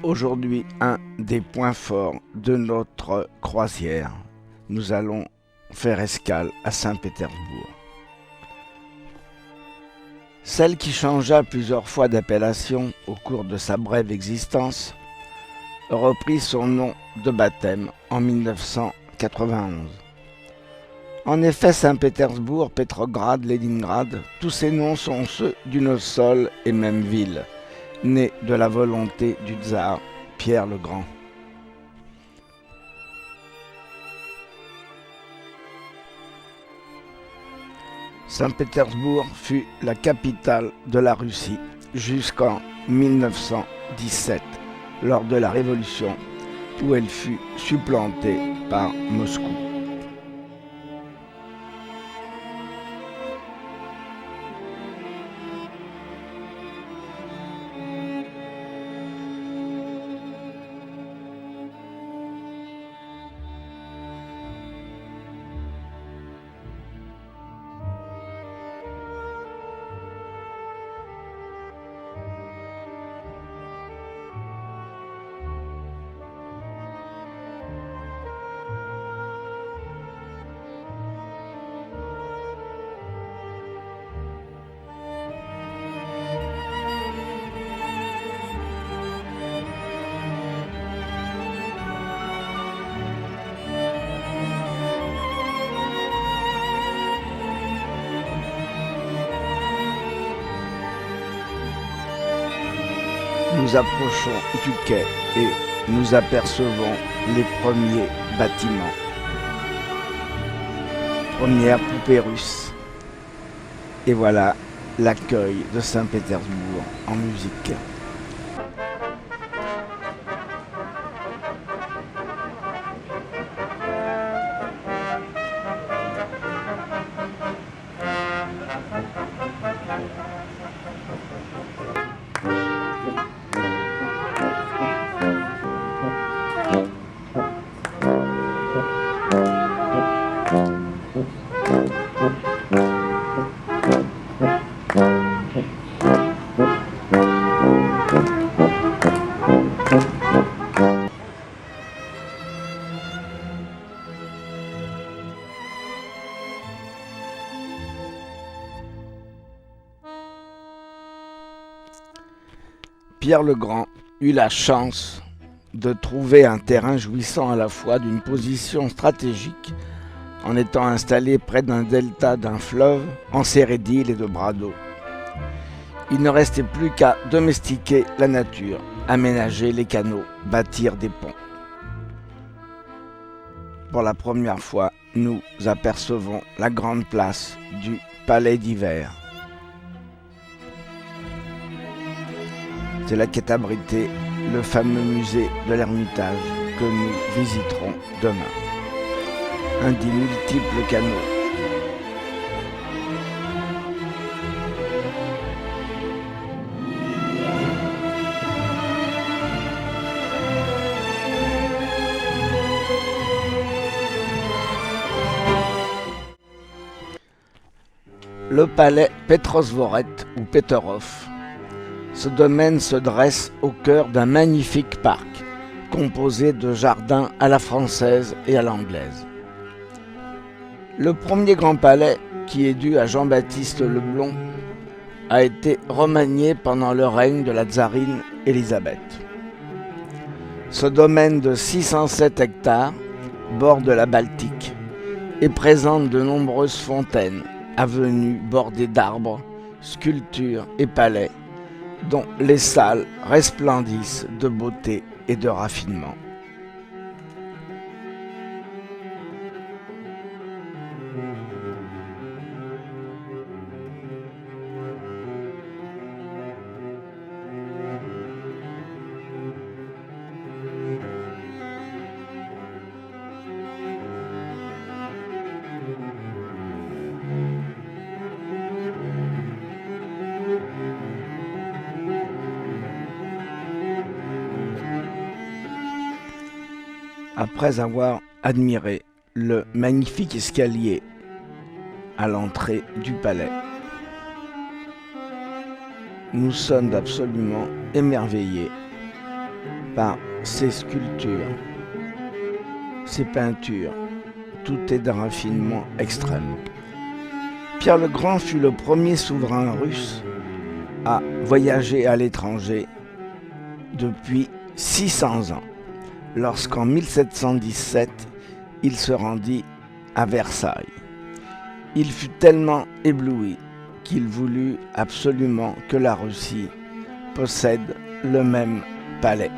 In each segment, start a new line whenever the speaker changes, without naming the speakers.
Aujourd'hui, un des points forts de notre croisière. Nous allons faire escale à Saint-Pétersbourg. Celle qui changea plusieurs fois d'appellation au cours de sa brève existence reprit son nom de baptême en 1991. En effet, Saint-Pétersbourg, Petrograd, Leningrad, tous ces noms sont ceux d'une seule et même ville, née de la volonté du tsar Pierre le Grand. Saint-Pétersbourg fut la capitale de la Russie jusqu'en 1917, lors de la Révolution, où elle fut supplantée par Moscou. Nous approchons du quai et nous apercevons les premiers bâtiments. Première poupée russe. Et voilà l'accueil de Saint-Pétersbourg en musique. Pierre le Grand eut la chance de trouver un terrain jouissant à la fois d'une position stratégique en étant installé près d'un delta d'un fleuve enserré d'îles et de bras d'eau. Il ne restait plus qu'à domestiquer la nature, aménager les canaux, bâtir des ponts. Pour la première fois, nous apercevons la grande place du Palais d'Hiver. C'est là qu'est abrité le fameux musée de l'Ermitage que nous visiterons demain. Un des multiples canaux. Le palais Petrosvoret ou Peterhof. Ce domaine se dresse au cœur d'un magnifique parc, composé de jardins à la française et à l'anglaise. Le premier grand palais, qui est dû à Jean-Baptiste Leblond, a été remanié pendant le règne de la tsarine Élisabeth. Ce domaine de 607 hectares borde la Baltique et présente de nombreuses fontaines, avenues bordées d'arbres, sculptures et palais, dont les salles resplendissent de beauté et de raffinement. Après avoir admiré le magnifique escalier à l'entrée du palais, nous sommes absolument émerveillés par ses sculptures, ses peintures. Tout est d'un raffinement extrême. Pierre le Grand fut le premier souverain russe à voyager à l'étranger depuis 600 ans, lorsqu'en 1717, il se rendit à Versailles. Il fut tellement ébloui qu'il voulut absolument que la Russie possède le même palais.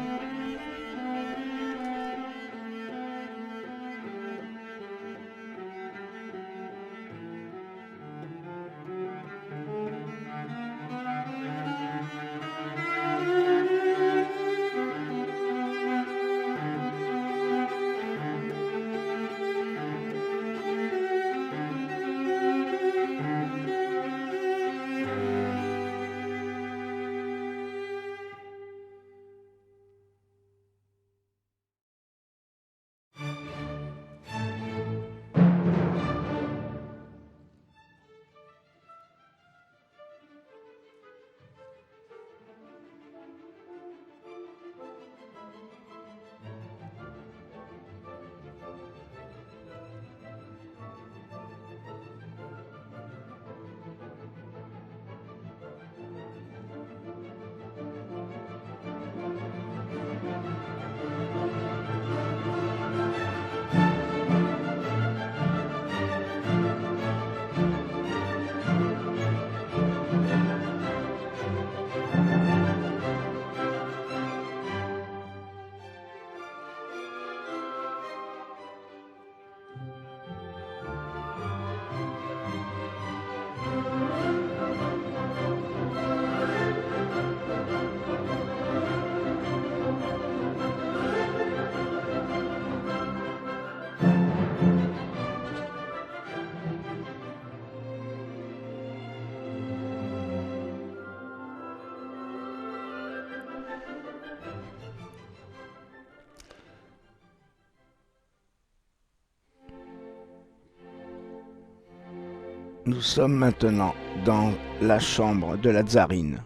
Nous sommes maintenant dans la chambre de la tsarine,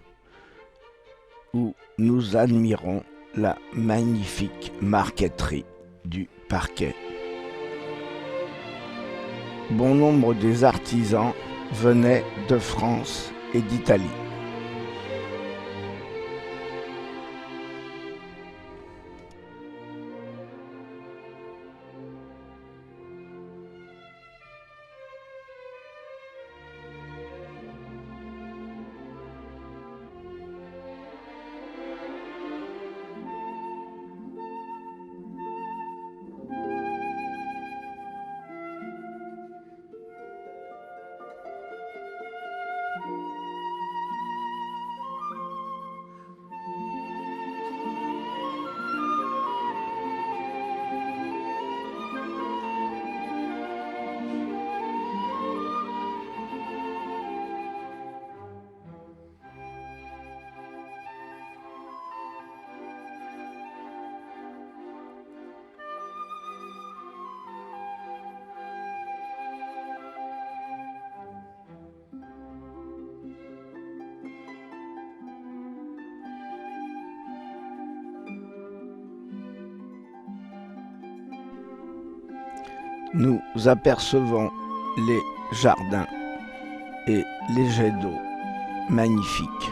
où nous admirons la magnifique marqueterie du parquet. Bon nombre des artisans venaient de France et d'Italie. Nous apercevons les jardins et les jets d'eau magnifiques.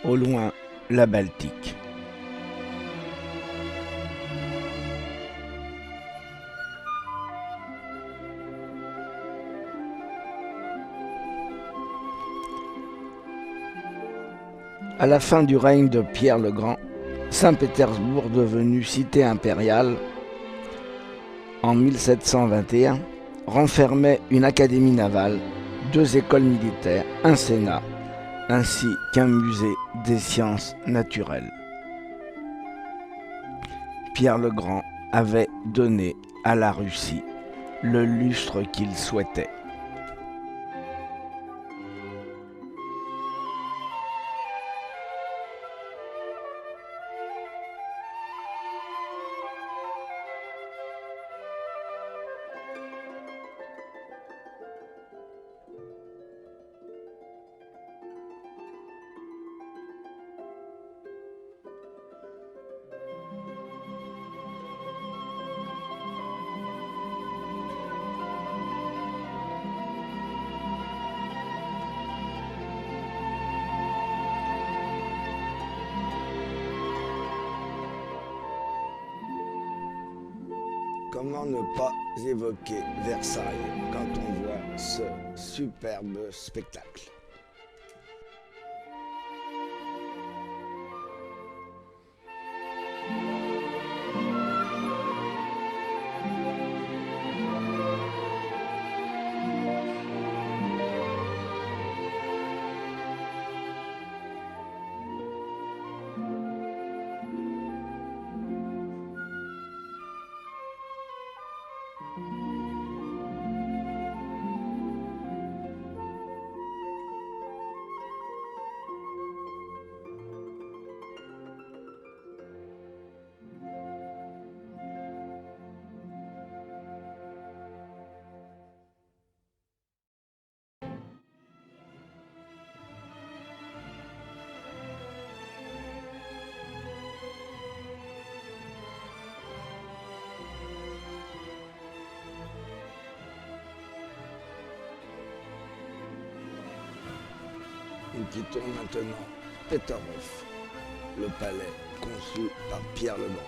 Au loin, la Baltique. À la fin du règne de Pierre le Grand, Saint-Pétersbourg, devenu cité impériale en 1721, renfermait une académie navale, 2 écoles militaires, un sénat, ainsi qu'un musée des sciences naturelles. Pierre le Grand avait donné à la Russie le lustre qu'il souhaitait. Comment ne pas évoquer Versailles quand on voit ce superbe spectacle? Nous quittons maintenant Peterhof, le palais conçu par Pierre le Grand,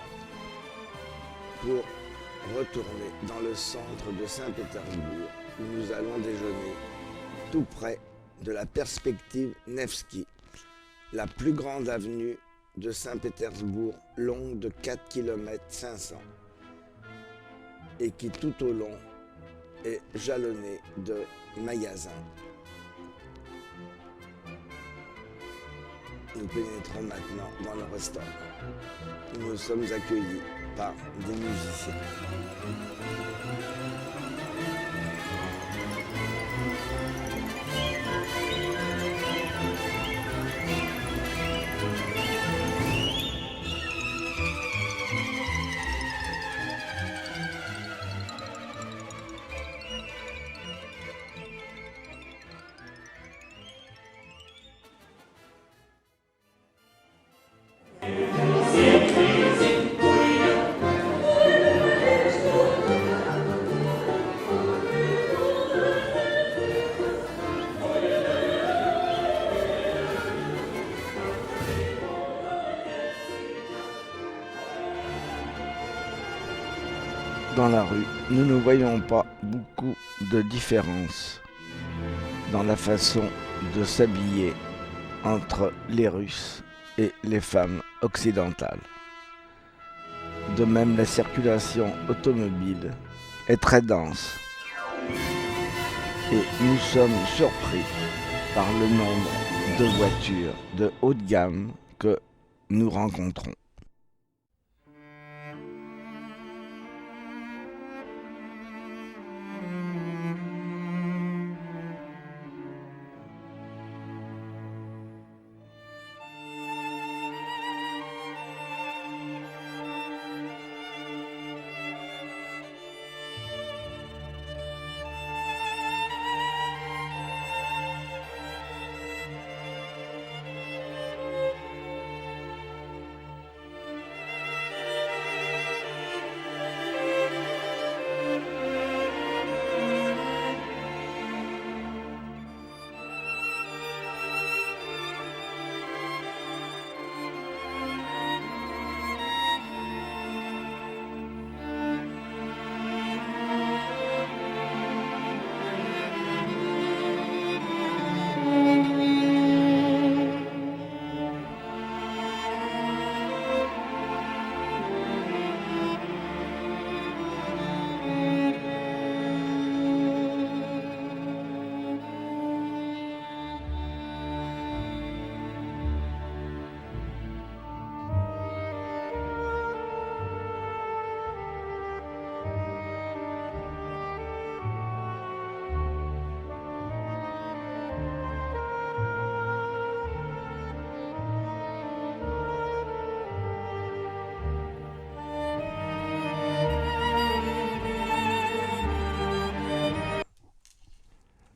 pour retourner dans le centre de Saint-Pétersbourg où nous allons déjeuner tout près de la perspective Nevski, la plus grande avenue de Saint-Pétersbourg, longue de 4 km 500 et qui tout au long est jalonnée de magasins. Nous pénétrons maintenant dans le restaurant. Nous sommes accueillis par des musiciens. Dans la rue, nous ne voyons pas beaucoup de différence dans la façon de s'habiller entre les Russes et les femmes occidentales. De même, la circulation automobile est très dense et nous sommes surpris par le nombre de voitures de haut de gamme que nous rencontrons.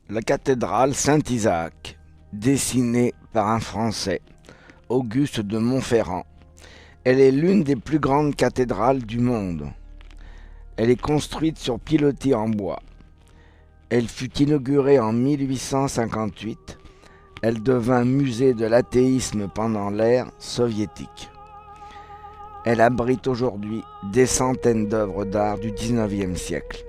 La cathédrale Saint-Isaac, dessinée par un Français, Auguste de Montferrand. Elle est l'une des plus grandes cathédrales du monde. Elle est construite sur pilotis en bois. Elle fut inaugurée en 1858. Elle devint musée de l'athéisme pendant l'ère soviétique. Elle abrite aujourd'hui des centaines d'œuvres d'art du XIXe siècle.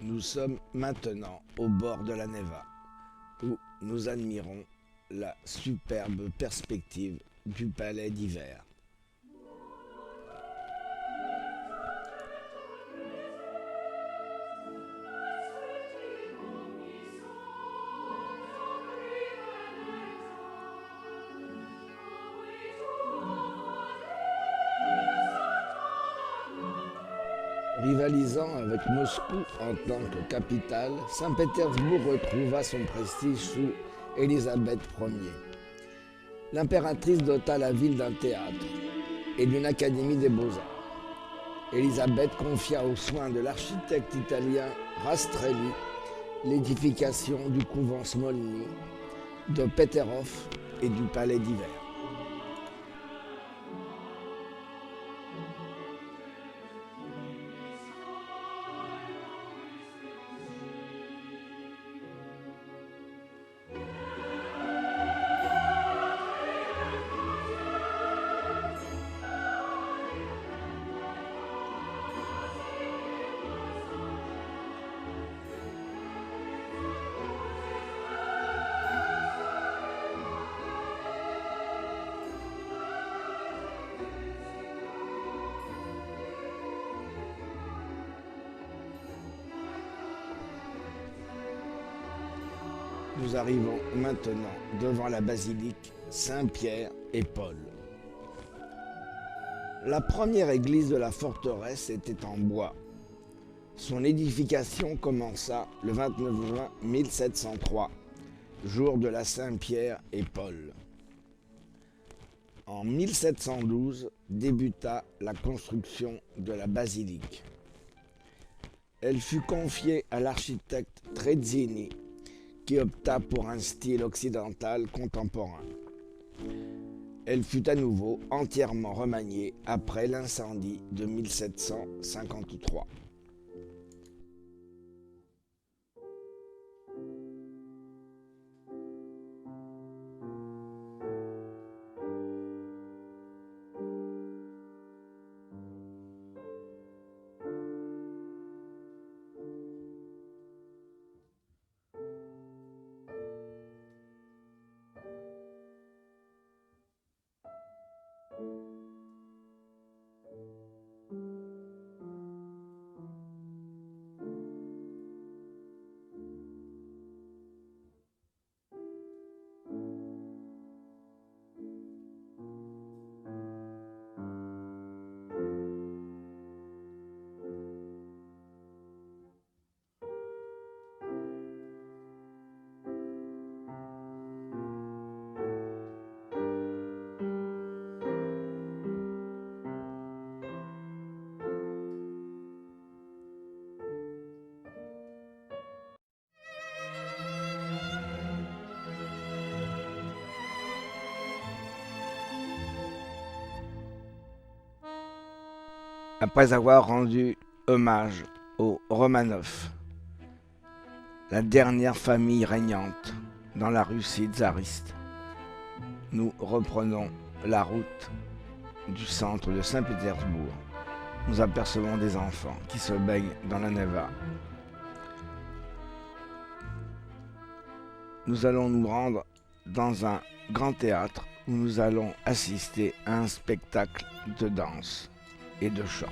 Nous sommes maintenant au bord de la Neva, où nous admirons la superbe perspective du palais d'hiver. Rivalisant avec Moscou en tant que capitale, Saint-Pétersbourg retrouva son prestige sous Élisabeth Ier. L'impératrice dota la ville d'un théâtre et d'une académie des beaux-arts. Élisabeth confia aux soins de l'architecte italien Rastrelli l'édification du couvent Smolny, de Peterhof et du palais d'hiver. Nous arrivons maintenant devant la basilique Saint-Pierre et Paul. La première église de la forteresse était en bois. Son édification commença le 29 juin 1703, jour de la Saint-Pierre et Paul. En 1712 débuta la construction de la basilique. Elle fut confiée à l'architecte Trezzini, qui opta pour un style occidental contemporain. Elle fut à nouveau entièrement remaniée après l'incendie de 1753. Après avoir rendu hommage aux Romanov, la dernière famille régnante dans la Russie tsariste, nous reprenons la route du centre de Saint-Pétersbourg. Nous apercevons des enfants qui se baignent dans la Neva. Nous allons nous rendre dans un grand théâtre où nous allons assister à un spectacle de danse et de chant.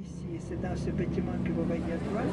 Ici, c'est dans ce bâtiment que vous voyez à droite.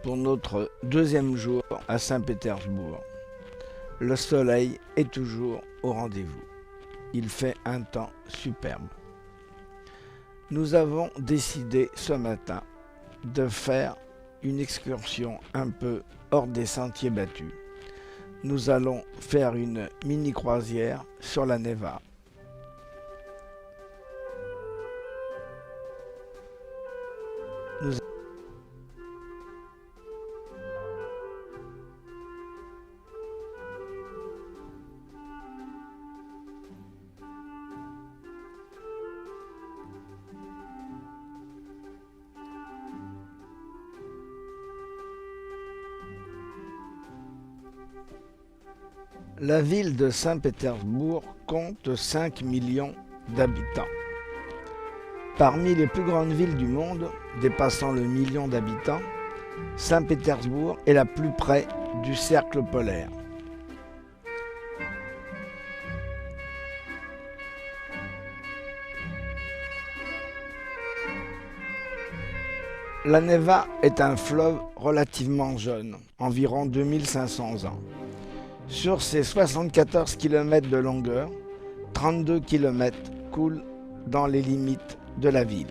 pour notre deuxième jour à Saint-Pétersbourg. Le soleil est toujours au rendez-vous. Il fait un temps superbe. Nous avons décidé ce matin de faire une excursion un peu hors des sentiers battus. Nous allons faire une mini croisière sur la Neva. La ville de Saint-Pétersbourg compte 5 millions d'habitants. Parmi les plus grandes villes du monde, dépassant le million d'habitants, Saint-Pétersbourg est la plus près du cercle polaire. La Neva est un fleuve relativement jeune, environ 2500 ans. Sur ses 74 km de longueur, 32 km coulent dans les limites de la ville.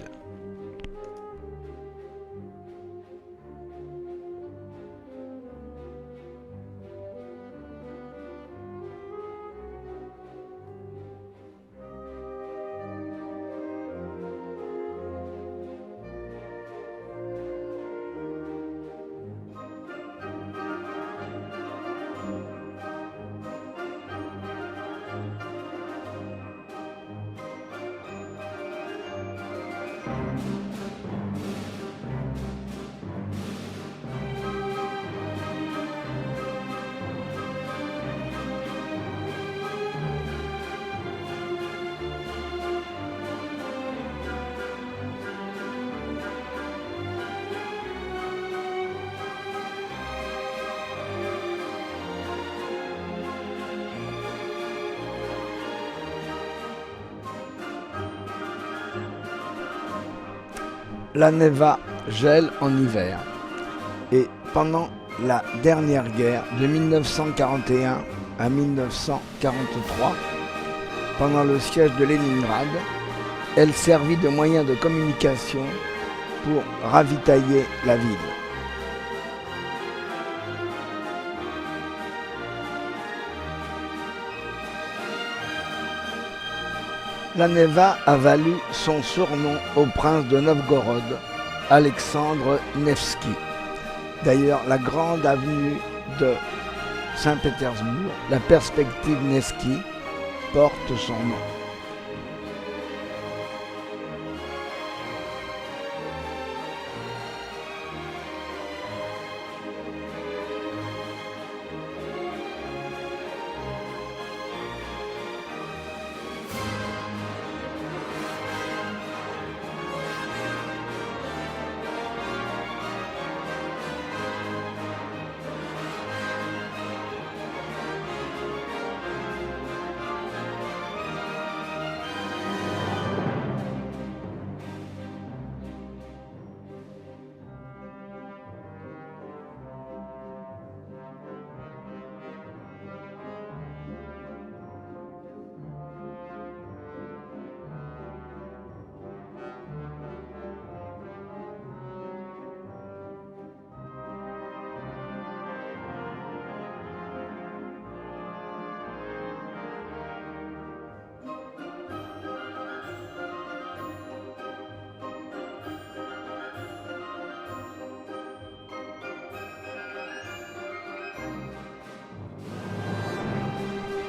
La Neva gèle en hiver et pendant la dernière guerre de 1941 à 1943, pendant le siège de Leningrad, elle servit de moyen de communication pour ravitailler la ville. La Neva a valu son surnom au prince de Novgorod, Alexandre Nevski. D'ailleurs, la grande avenue de Saint-Pétersbourg, la perspective Nevski, porte son nom.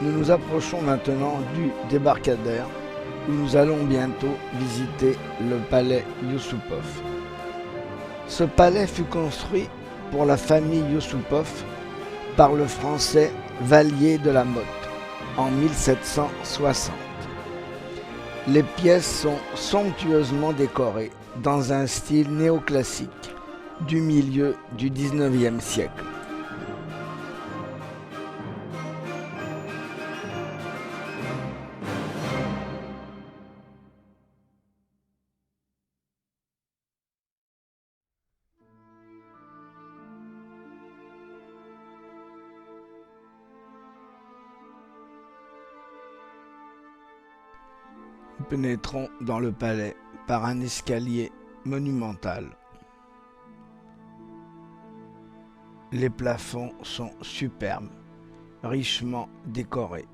Nous nous approchons maintenant du débarcadère où nous allons bientôt visiter le palais Yusupov. Ce palais fut construit pour la famille Yusupov par le français Vallier de la Motte en 1760. Les pièces sont somptueusement décorées dans un style néoclassique du milieu du XIXe siècle. Nous pénétrons dans le palais par un escalier monumental. Les plafonds sont superbes, richement décorés.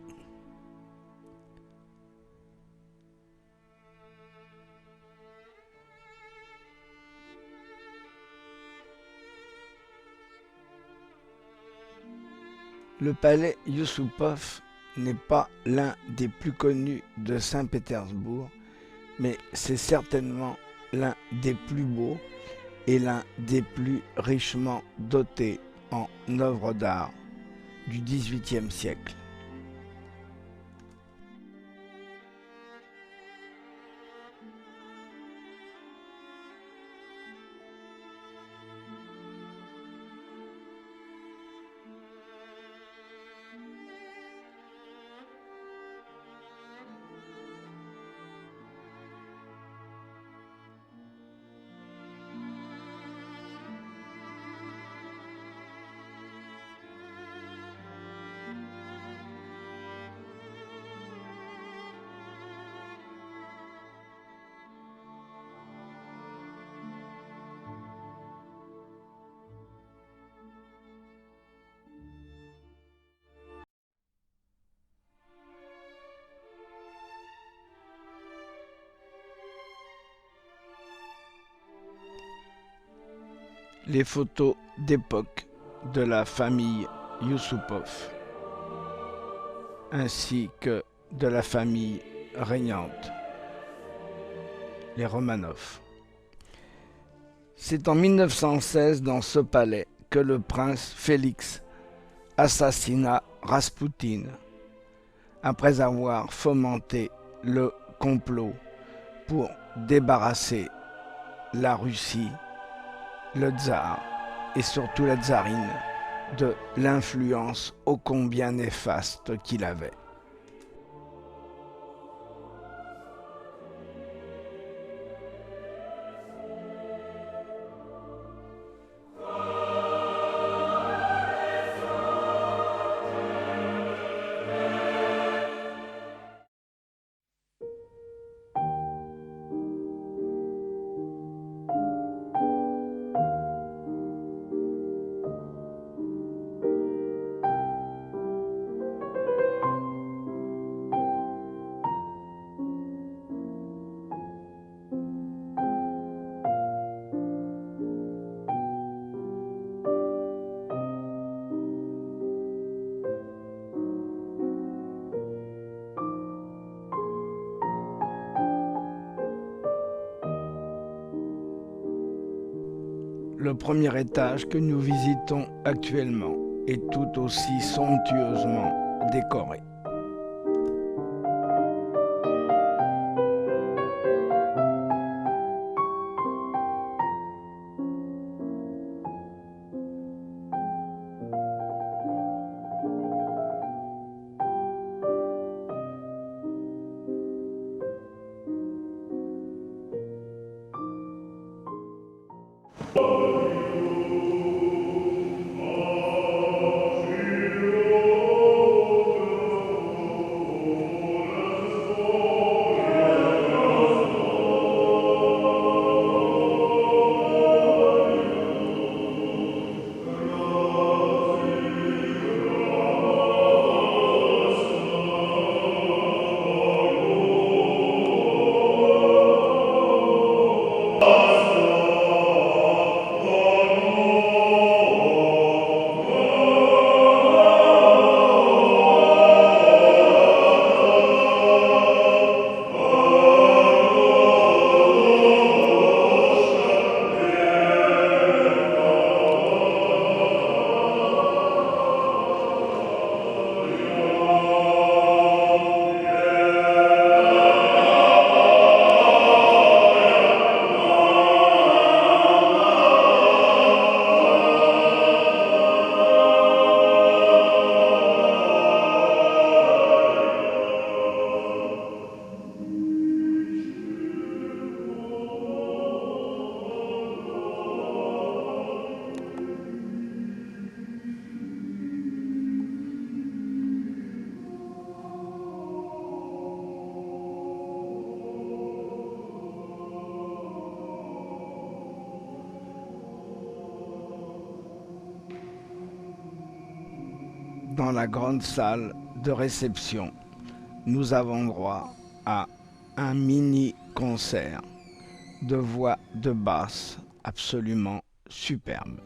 Le palais Yusupov n'est pas l'un des plus connus de Saint-Pétersbourg, mais c'est certainement l'un des plus beaux et l'un des plus richement dotés en œuvres d'art du XVIIIe siècle. Les photos d'époque de la famille Yusupov, ainsi que de la famille régnante, les Romanov. C'est en 1916 dans ce palais que le prince Félix assassina Raspoutine, après avoir fomenté le complot pour débarrasser la Russie, le tsar et surtout la tsarine de l'influence ô combien néfaste qu'il avait. Le premier étage que nous visitons actuellement est tout aussi somptueusement décoré. dans la grande salle de réception, nous avons droit à un mini-concert de voix de basse absolument superbe.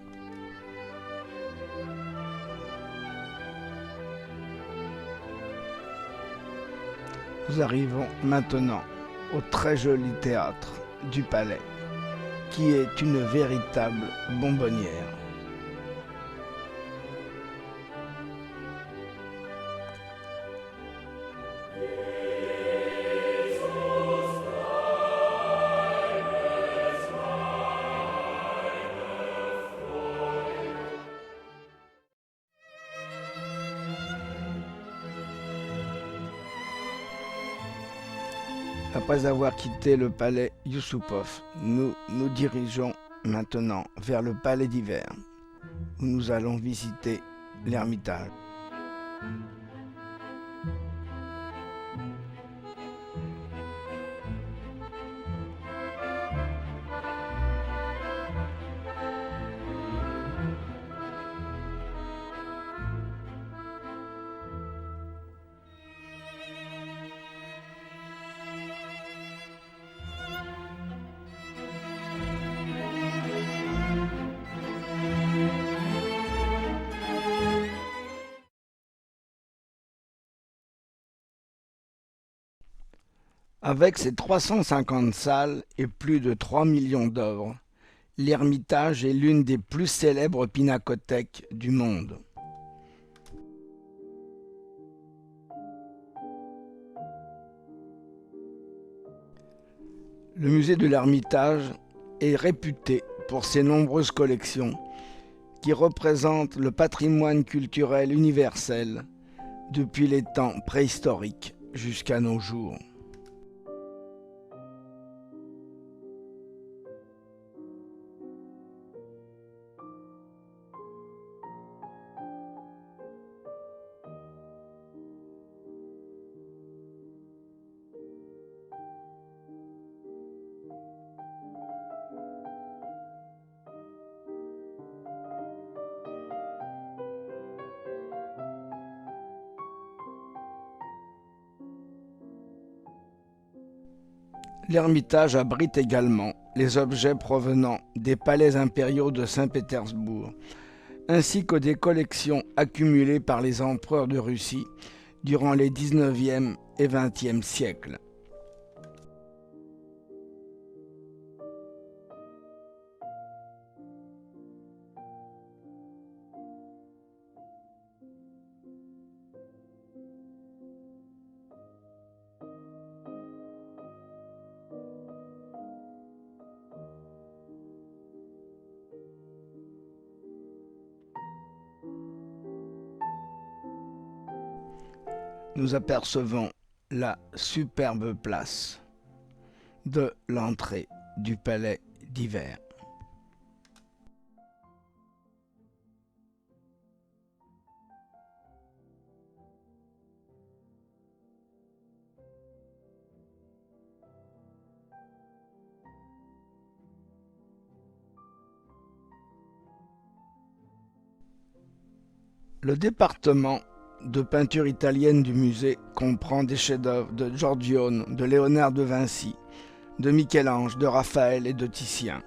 Nous arrivons maintenant au très joli théâtre du Palais, qui est une véritable bonbonnière. Après avoir quitté le palais Yusupov, nous nous dirigeons maintenant vers le palais d'hiver, où nous allons visiter l'Ermitage. Avec ses 350 salles et plus de 3 millions d'œuvres, l'Ermitage est l'une des plus célèbres pinacothèques du monde. Le musée de l'Ermitage est réputé pour ses nombreuses collections qui représentent le patrimoine culturel universel depuis les temps préhistoriques jusqu'à nos jours. L'Ermitage abrite également les objets provenant des palais impériaux de Saint-Pétersbourg, ainsi que des collections accumulées par les empereurs de Russie durant les 19e et 20e siècles. Nous apercevons la superbe place de l'entrée du palais d'hiver. Le département de peinture italienne du musée comprend des chefs-d'œuvre de Giorgione, de Léonard de Vinci, de Michel-Ange, de Raphaël et de Titien.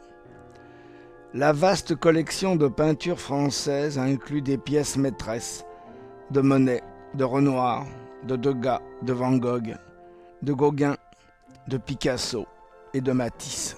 La vaste collection de peintures françaises inclut des pièces maîtresses de Monet, de Renoir, de Degas, de Van Gogh, de Gauguin, de Picasso et de Matisse.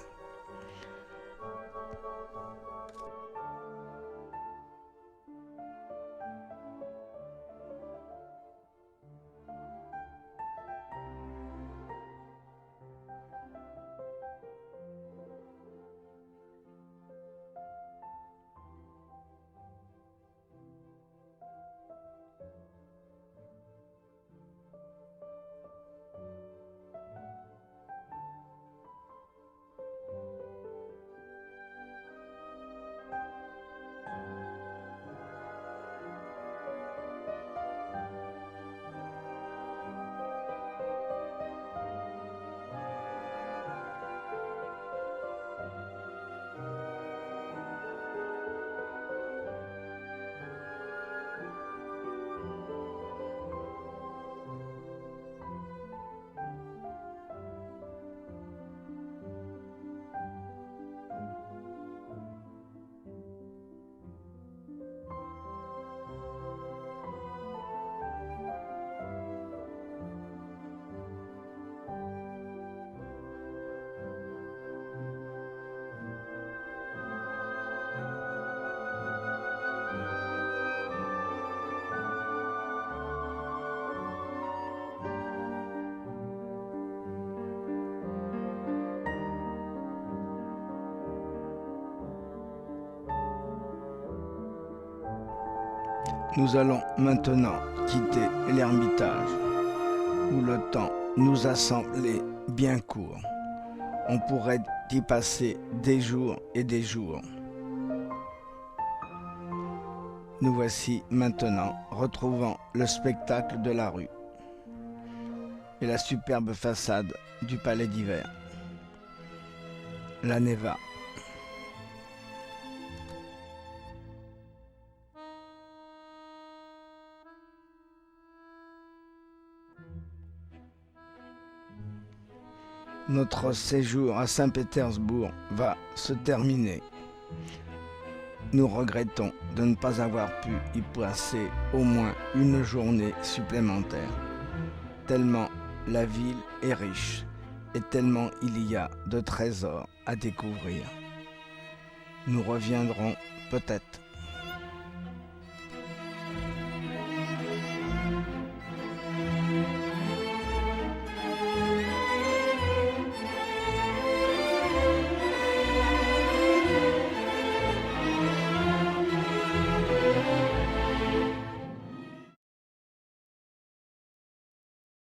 Nous allons maintenant quitter l'ermitage, où le temps nous a semblé bien court. On pourrait y passer des jours et des jours. Nous voici maintenant retrouvant le spectacle de la rue et la superbe façade du palais d'hiver. La Neva. Notre séjour à Saint-Pétersbourg va se terminer. Nous regrettons de ne pas avoir pu y passer au moins une journée supplémentaire, tellement la ville est riche et tellement il y a de trésors à découvrir. Nous reviendrons peut-être